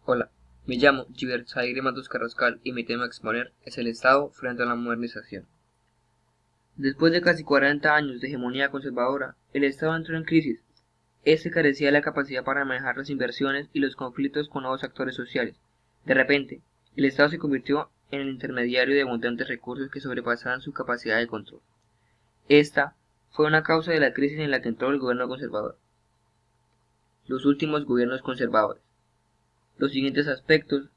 Hola, me llamo Gibertzaire Matos Carrascal y mi tema a exponer es el Estado frente a la modernización. Después de casi 40 años de hegemonía conservadora, el Estado entró en crisis. Este carecía de la capacidad para manejar las inversiones y los conflictos con nuevos actores sociales. De repente, el Estado se convirtió en el intermediario de abundantes recursos que sobrepasaban su capacidad de control. Esta fue una causa de la crisis en la que entró el gobierno conservador. Los últimos gobiernos conservadores. Los siguientes aspectos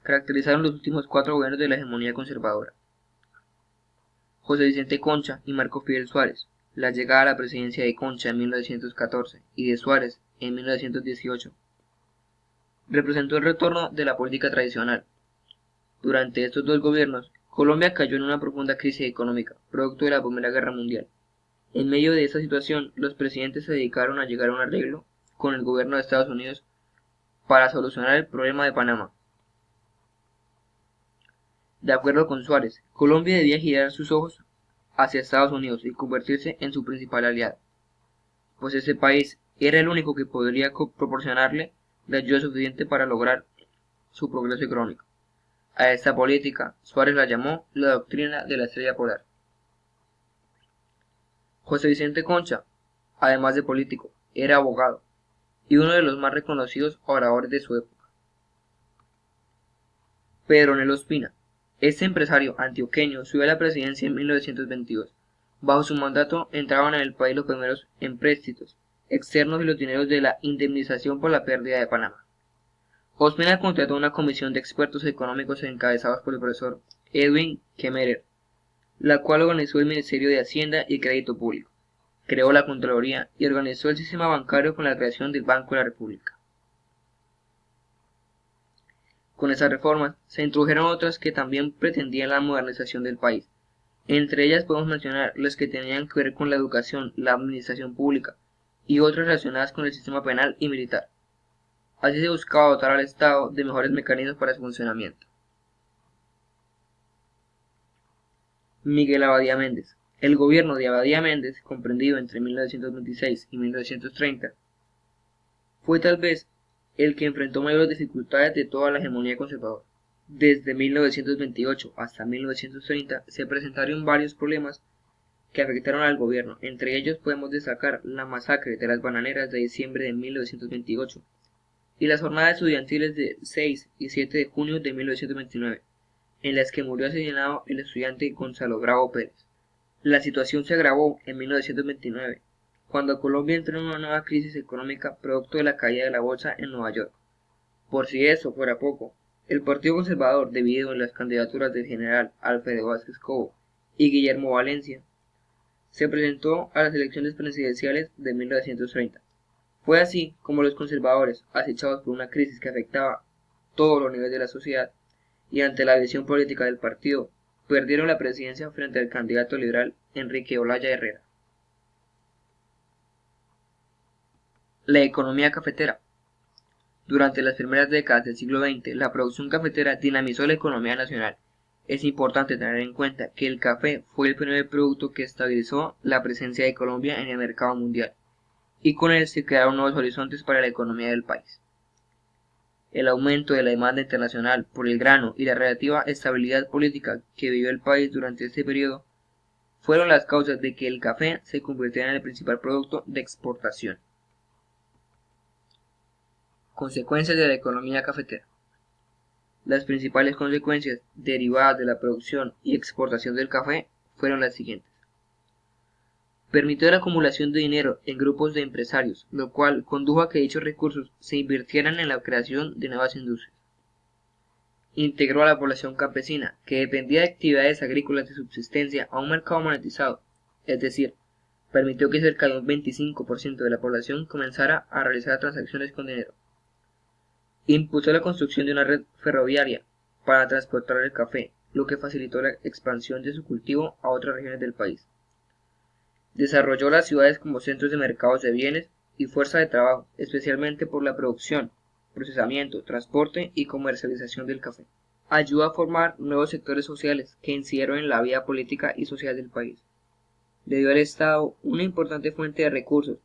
caracterizaron los últimos 4 gobiernos de la hegemonía conservadora: José Vicente Concha y Marco Fidel Suárez. La llegada a la presidencia de Concha en 1914 y de Suárez en 1918 representó el retorno de la política tradicional. Durante estos 2 gobiernos, Colombia cayó en una profunda crisis económica, producto de la Primera Guerra Mundial. En medio de esta situación, los presidentes se dedicaron a llegar a un arreglo con el gobierno de Estados Unidos para solucionar el problema de Panamá. De acuerdo con Suárez, Colombia debía girar sus ojos hacia Estados Unidos y convertirse en su principal aliado, pues ese país era el único que podría proporcionarle la ayuda suficiente para lograr su progreso económico. A esta política Suárez la llamó la doctrina de la estrella polar. José Vicente Concha, además de político, era abogado y uno de los más reconocidos oradores de su época. Pedro Nel Ospina. Este empresario antioqueño subió a la presidencia en 1922. Bajo su mandato entraban en el país los primeros empréstitos externos y los dineros de la indemnización por la pérdida de Panamá. Ospina contrató una comisión de expertos económicos encabezados por el profesor Edwin Kemmerer, la cual organizó el Ministerio de Hacienda y Crédito Público, creó la Contraloría y organizó el sistema bancario con la creación del Banco de la República. Con esas reformas se introdujeron otras que también pretendían la modernización del país. Entre ellas podemos mencionar las que tenían que ver con la educación, la administración pública y otras relacionadas con el sistema penal y militar. Así se buscaba dotar al Estado de mejores mecanismos para su funcionamiento. Miguel Abadía Méndez. El gobierno de Abadía Méndez, comprendido entre 1926 y 1930, fue tal vez el que enfrentó mayores dificultades de toda la hegemonía conservadora. Desde 1928 hasta 1930 se presentaron varios problemas que afectaron al gobierno. Entre ellos podemos destacar la masacre de las bananeras de diciembre de 1928 y las jornadas estudiantiles de 6 y 7 de junio de 1929, en las que murió asesinado el estudiante Gonzalo Bravo Pérez. La situación se agravó en 1929, cuando Colombia entró en una nueva crisis económica producto de la caída de la bolsa en Nueva York. Por si eso fuera poco, el Partido Conservador, dividido en las candidaturas del general Alfredo Vázquez Cobo y Guillermo Valencia, se presentó a las elecciones presidenciales de 1930. Fue así como los conservadores, acechados por una crisis que afectaba todos los niveles de la sociedad y ante la visión política del partido, perdieron la presidencia frente al candidato liberal Enrique Olaya Herrera. La economía cafetera. Durante las primeras décadas del siglo XX, la producción cafetera dinamizó la economía nacional. Es importante tener en cuenta que el café fue el primer producto que estabilizó la presencia de Colombia en el mercado mundial, y con él se crearon nuevos horizontes para la economía del país. El aumento de la demanda internacional por el grano y la relativa estabilidad política que vivió el país durante este periodo fueron las causas de que el café se convirtiera en el principal producto de exportación. Consecuencias de la economía cafetera. Las principales consecuencias derivadas de la producción y exportación del café fueron las siguientes. Permitió la acumulación de dinero en grupos de empresarios, lo cual condujo a que dichos recursos se invirtieran en la creación de nuevas industrias. Integró a la población campesina, que dependía de actividades agrícolas de subsistencia, a un mercado monetizado, es decir, permitió que cerca de un 25% de la población comenzara a realizar transacciones con dinero. Impulsó la construcción de una red ferroviaria para transportar el café, lo que facilitó la expansión de su cultivo a otras regiones del país. Desarrolló las ciudades como centros de mercados de bienes y fuerza de trabajo, especialmente por la producción, procesamiento, transporte y comercialización del café. Ayudó a formar nuevos sectores sociales que incidieron en la vida política y social del país. Le dio al Estado una importante fuente de recursos,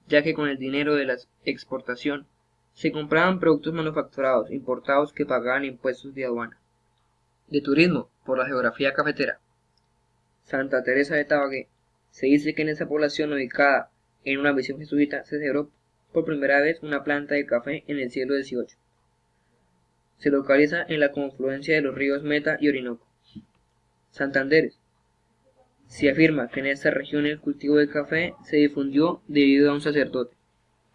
ya que con el dinero de la exportación Se compraban productos manufacturados, importados que pagaban impuestos de aduana. De turismo, por la geografía cafetera. Santa Teresa de Tabagué. Se dice que en esa población ubicada en una misión jesuita se celebró por primera vez una planta de café en el siglo XVIII. Se localiza en la confluencia de los ríos Meta y Orinoco. Santanderes. Se afirma que en esta región el cultivo de café se difundió debido a un sacerdote,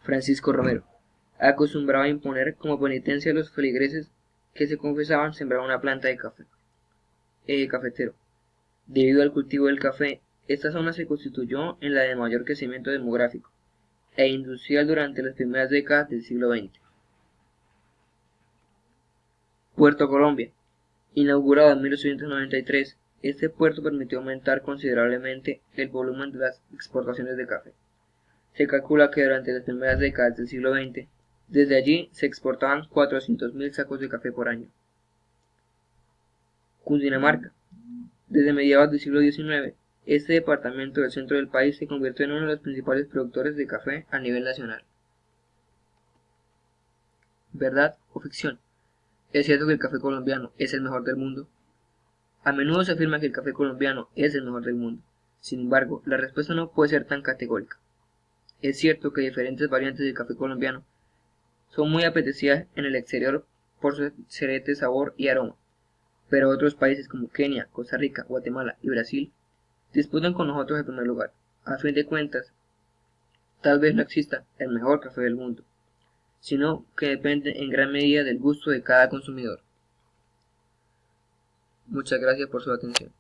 Francisco Romero, acostumbraba a imponer como penitencia a los feligreses que se confesaban sembrar una planta de café. Cafetero. Debido al cultivo del café, esta zona se constituyó en la de mayor crecimiento demográfico e industrial durante las primeras décadas del siglo XX. Puerto Colombia. Inaugurado en 1893, este puerto permitió aumentar considerablemente el volumen de las exportaciones de café. Se calcula que durante las primeras décadas del siglo XX, desde allí se exportaban 400.000 sacos de café por año. Cundinamarca. Desde mediados del siglo XIX, este departamento del centro del país se convirtió en uno de los principales productores de café a nivel nacional. ¿Verdad o ficción? ¿Es cierto que el café colombiano es el mejor del mundo? A menudo se afirma que el café colombiano es el mejor del mundo. Sin embargo, la respuesta no puede ser tan categórica. Es cierto que diferentes variantes del café colombiano son muy apetecidas en el exterior por su excelente sabor y aroma, pero otros países como Kenia, Costa Rica, Guatemala y Brasil disputan con nosotros el primer lugar. A fin de cuentas, tal vez no exista el mejor café del mundo, sino que depende en gran medida del gusto de cada consumidor. Muchas gracias por su atención.